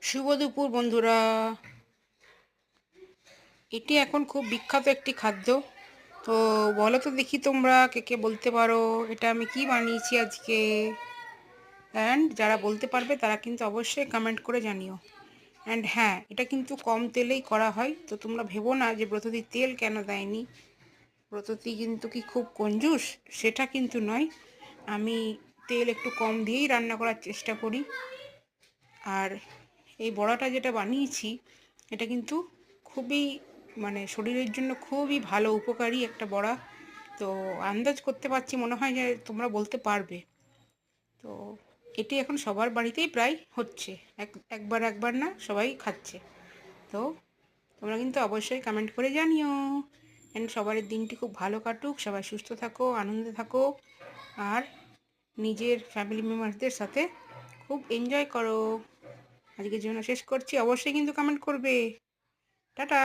শুভ দুপুর বন্ধুরা। এটি এখন খুব বিখ্যাত একটি খাদ্য। তো বলো তো দেখি তোমরা কে কে বলতে পারো এটা আমি কি বানিয়েছি আজকে। অ্যান্ড যারা বলতে পারবে তারা কিন্তু অবশ্যই কমেন্ট করে জানিও। অ্যান্ড হ্যাঁ, এটা কিন্তু কম তেলেই করা হয়, তো তোমরা ভেবো না যে ব্রততী তেল কেন দেয়নি। ব্রততী কিন্তু কি খুব কঞ্জুস, সেটা কিন্তু নয়। আমি তেল একটু কম দিয়েই রান্না করার চেষ্টা করি। আর এই বড়াটা যেটা বানিয়েছি এটা কিন্তু খুবই শরীরের জন্য খুবই ভালো উপকারী একটা বড়া। তো আন্দাজ করতে পারছি, মনে হয় যে তোমরা বলতে পারবে। তো এটি এখন সবার বাড়িতেই প্রায় হচ্ছে, একবার একবার না, সবাই খাচ্ছে। তো তোমরা কিন্তু অবশ্যই কমেন্ট করে জানিও। অ্যান্ড সবার দিনটি খুব ভালো কাটুক, সবাই সুস্থ থাকো, আনন্দে থাকো, আর নিজের ফ্যামিলি মেম্বারদের সাথে খুব এনজয় করো। আজকের জন্য শেষ করছি, অবশ্যই কিন্তু কমেন্ট করবে। টাটা।